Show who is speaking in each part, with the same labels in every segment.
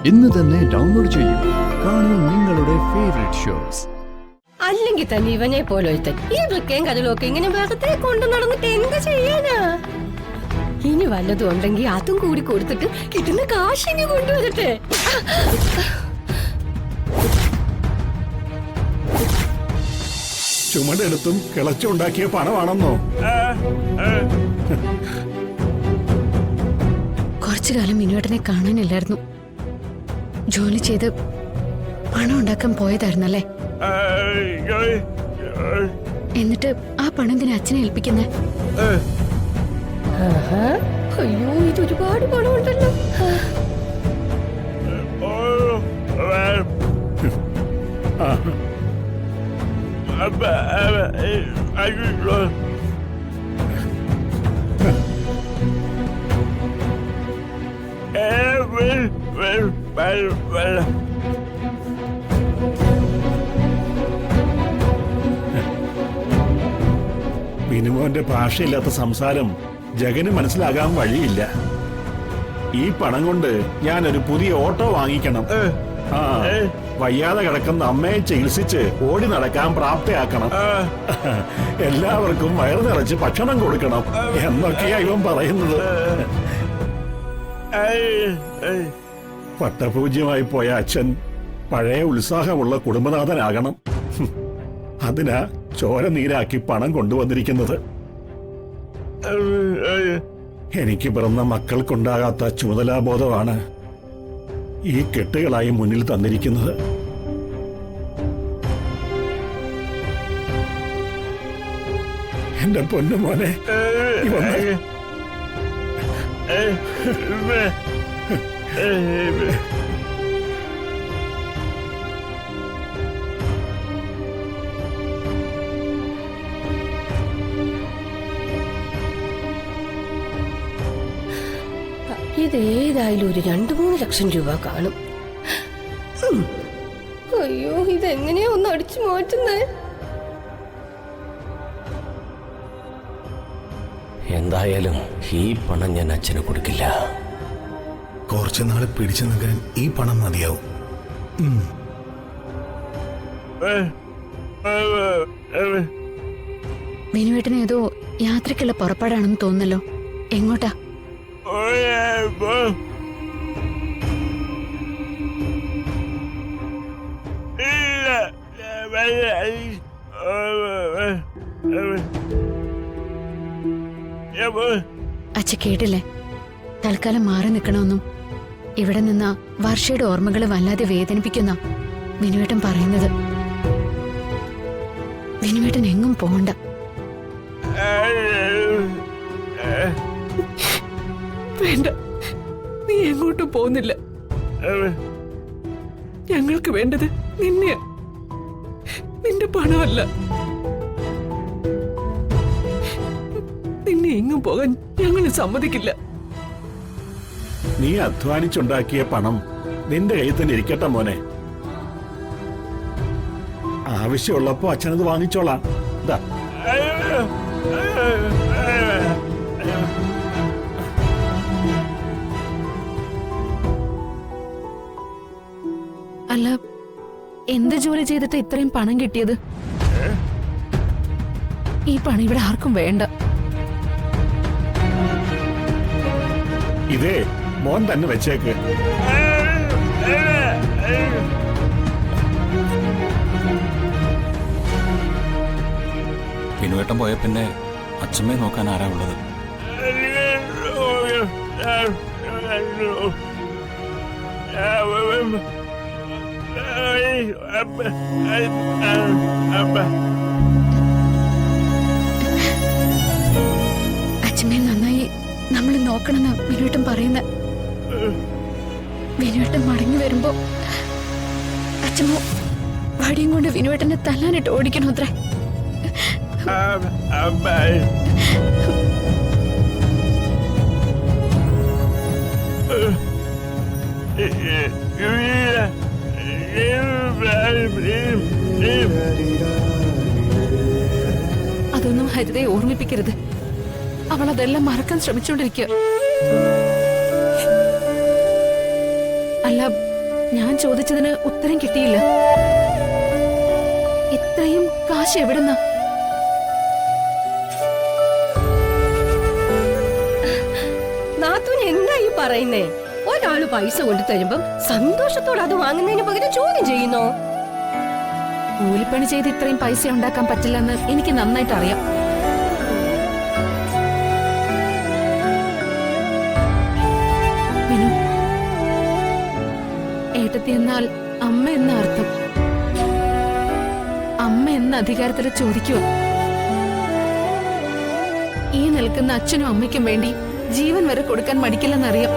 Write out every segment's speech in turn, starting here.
Speaker 1: ഇന്ന് തന്നെ ഡൗൺലോഡ് ചെയ്യൂ. കാണൂ നിങ്ങളുടെ ഫേവറേറ്റ് ഷോസ്.
Speaker 2: അല്ലെങ്കിൽ തന്നെ ഇവനെ പോലെ ഈ വൃക്കയും കഥകളൊക്കെ ഇങ്ങനെ വെറുതെ കൊണ്ടു നടന്നിട്ട് എന്ത് ചെയ്യാനാ? ഇനി വല്ലതും ഉണ്ടെങ്കിൽ അതും കൂടി കൊടുത്തിട്ട് കിട്ടുന്ന കാശിന് കൊണ്ടുവരട്ടെ.
Speaker 3: ചുമടെടുത്തും കിളച്ചുണ്ടാക്കിയ പണമാണെന്നോ?
Speaker 4: കുറച്ചു കാലം മിനുവേട്ടനെ കാണാനില്ലായിരുന്നു. ജോലി ചെയ്ത് പണം ഉണ്ടാക്കാൻ പോയതായിരുന്നല്ലേ? എന്നിട്ട് ആ പണം എന്തിനാ അച്ഛനെ ഏൽപ്പിക്കുന്നേ?
Speaker 2: അയ്യോ, ഇത് ഒരുപാട് പണമുണ്ടല്ലോ.
Speaker 3: മിനുമോന്റെ ഭാഷയില്ലാത്ത സംസാരം ജഗന് മനസ്സിലാകാൻ വഴിയില്ല. ഈ പണം കൊണ്ട് ഞാനൊരു പുതിയ ഓട്ടോ വാങ്ങിക്കണം. വയ്യാതെ കിടക്കുന്ന അമ്മയെ ചികിത്സിച്ച് ഓടി നടക്കാൻ പ്രാപ്തയാക്കണം. എല്ലാവർക്കും വയറു നിറച്ച് ഭക്ഷണം കൊടുക്കണം എന്നൊക്കെയാ ഇവൻ പറയുന്നത്. പട്ടപൂജ്യമായി പോയ അച്ഛൻ പഴയ ഉത്സാഹമുള്ള കുടുംബനാഥനാകണം. അതിനാ ചോര നീരാക്കി പണം കൊണ്ടുവന്നിരിക്കുന്നത്. എനിക്ക് പിറന്ന മക്കൾക്കുണ്ടാകാത്ത ചുമതലാബോധമാണ് ഈ കെട്ടുകളായി മുന്നിൽ തന്നിരിക്കുന്നത്. എന്റെ പൊന്നുമോനെ,
Speaker 2: ഇതേതായാലും ഒരു 2-3 ലക്ഷം രൂപ കാണും. അയ്യോ, ഇതെങ്ങനെയാ ഒന്ന് അടിച്ചു മാറ്റുന്നേ?
Speaker 5: എന്തായാലും ഈ പണം ഞാൻ അച്ഛന് കൊടുക്കില്ല.
Speaker 6: കുറച്ചു നാള് പിടിച്ചു നിൽക്കാൻ ഈ പണം മതിയാവും.
Speaker 4: മിനുവേട്ടന് ഏതോ യാത്രക്കുള്ള പുറപ്പാടാണെന്ന് തോന്നല്ലോ. എങ്ങോട്ടാ? അച്ഛ കേട്ടില്ലേ? തൽക്കാലം മാറി നിൽക്കണമെന്നും ഇവിടെ നിന്ന വർഷയുടെ ഓർമ്മകൾ വല്ലാതെ വേദനിപ്പിക്കുന്ന മിനുവേട്ടൻ പറയുന്നത്. മിനുവേട്ടൻ എങ്ങും പോകണ്ട.
Speaker 7: വേണ്ട, നീ എങ്ങോട്ടും പോകുന്നില്ല. ഞങ്ങൾക്ക് വേണ്ടത് നിന്നെയാ, നിന്റെ പണമല്ല. നിന്നെ എങ്ങും പോകാൻ ഞങ്ങൾ സമ്മതിക്കില്ല.
Speaker 3: നീ അധ്വാനിച്ചുണ്ടാക്കിയ പണം നിന്റെ കയ്യിൽ തന്നെ ഇരിക്കട്ടെ മോനെ. ആവശ്യമുള്ളപ്പോ അച്ഛനത് വാങ്ങിച്ചോളാം.
Speaker 4: അല്ല, എന്ത് ജോലി ചെയ്തിട്ട് ഇത്രയും പണം കിട്ടിയത്? ഈ പണം ഇവിടെ ആർക്കും വേണ്ട.
Speaker 3: ഇതേ മോൻ തന്നെ വെച്ചേക്ക്.
Speaker 8: പിന്നുവേട്ടം പോയ പിന്നെ അച്ഛമ്മയെ നോക്കാൻ ആരാ ഉള്ളത്?
Speaker 4: അച്ഛമ്മയെ നന്നായി നമ്മൾ നോക്കണമെന്ന് മിനുവേട്ടൻ പറയുന്ന. വിനുവേട്ടൻ മടങ്ങി വരുമ്പോ അച്ഛമ്മ വടിയും കൊണ്ട് വിനുവേട്ടനെ തല്ലാനിട്ട് ഓടിക്കണോ അത്രേ? അതൊന്നും ഹരിതയെ ഓർമ്മിപ്പിക്കരുത്. അവൾ അതെല്ലാം മറക്കാൻ ശ്രമിച്ചോണ്ടിരിക്കുക. അല്ല, ഞാൻ ചോദിച്ചതിന് ഉത്തരം കിട്ടിയില്ല. ഇത്രയും കാശ് എവിടുന്ന?
Speaker 2: നാത്തൂന് എന്താ ഈ പറയുന്നേ? ഒരാള് പൈസ കൊണ്ടു തരുമ്പം സന്തോഷത്തോടെ അത് വാങ്ങുന്നതിന് പകരം ചോദ്യം ചെയ്യുന്നോ?
Speaker 4: കൂലിപ്പണി ചെയ്ത് ഇത്രയും പൈസ ഉണ്ടാക്കാൻ പറ്റില്ലെന്ന് എനിക്ക് നന്നായിട്ട് അറിയാം. വിനു, ഏട്ടത്തി എന്നാൽ അമ്മ എന്ന അർത്ഥം. അമ്മ എന്ന അധികാരത്തിൽ ചോദിക്കുക. ഈ നിൽക്കുന്ന അച്ഛനും അമ്മയ്ക്കും വേണ്ടി ജീവൻ വരെ കൊടുക്കാൻ മടിക്കില്ലെന്നറിയാം.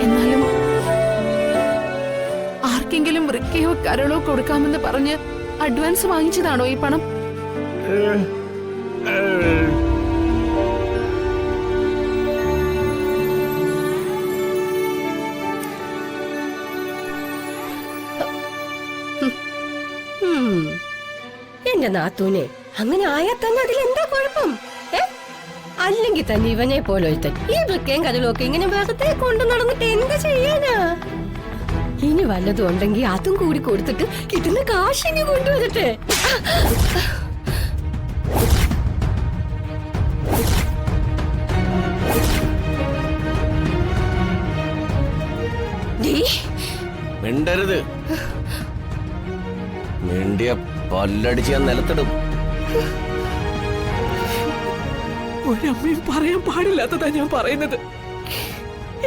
Speaker 4: എന്നാലും ആർക്കെങ്കിലും വൃക്കയോ കരളോ കൊടുക്കാമെന്ന് പറഞ്ഞ് അഡ്വാൻസ് വാങ്ങിച്ചതാണോ ഈ പണം?
Speaker 2: എന്റെ നാത്തൂനെ, അങ്ങനെ ആയാൽ തന്നെ അതിലെന്താ കുഴപ്പം? അല്ലെങ്കിൽ തന്നെ ഇവനെ പോലൊരുത്തൻ ഈ വൃക്കയും കരളും ഇങ്ങനെ വെറുതെ കൊണ്ടു നടന്നിട്ട് എന്ത് ചെയ്യാനാ? ഇനി വല്ലതും ഉണ്ടെങ്കിൽ അതും കൂടി കൊടുത്തിട്ട് കിട്ടുന്ന കാശിന് കൊണ്ടുവരട്ടെ.
Speaker 5: മിണ്ടരുത്. മിണ്ടിയ പല്ലടിച്ച് ഞാൻ നിലത്തിടും.
Speaker 7: ഒരമ്മയും പറയാൻ പാടില്ലാത്തതാ ഞാൻ പറയുന്നത്.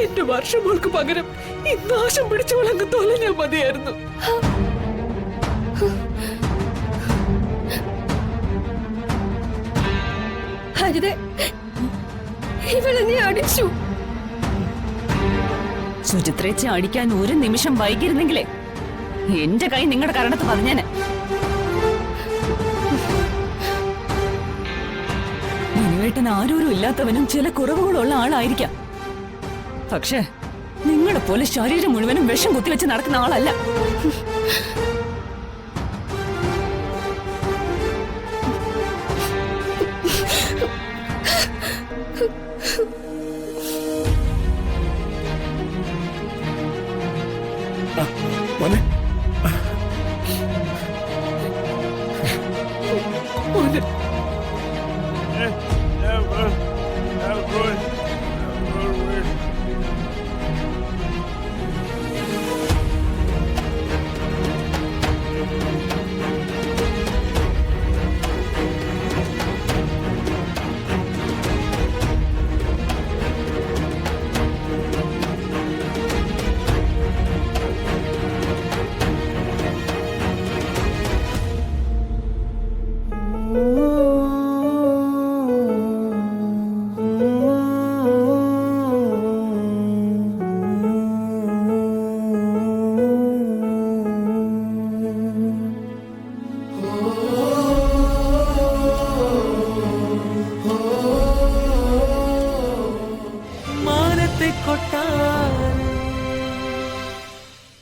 Speaker 7: എന്റെ വർഷമോൾക്ക് പകരം ഈ നാശം പിടിച്ചവളങ്ങ് തൊലഞ്ഞാൽ മതിയായിരുന്നു.
Speaker 2: ഹരിതേ, ഇവളെന്നെ അടിച്ചു.
Speaker 9: സുചിത്രേച്ചി അടിക്കാൻ ഒരു നിമിഷം വൈകിരുന്നെങ്കിലേ എന്റെ കൈ നിങ്ങളുടെ കരണത്ത് പറഞ്ഞേനെ. വിനുവേട്ടൻ ആരോരും ഇല്ലാത്തവനും ചില കുറവുകളുള്ള ആളായിരിക്കാം. പക്ഷേ നിങ്ങളെ പോലെ ശരീരം മുഴുവനും വിഷം കുത്തിവെച്ച് നടക്കുന്ന ആളല്ല.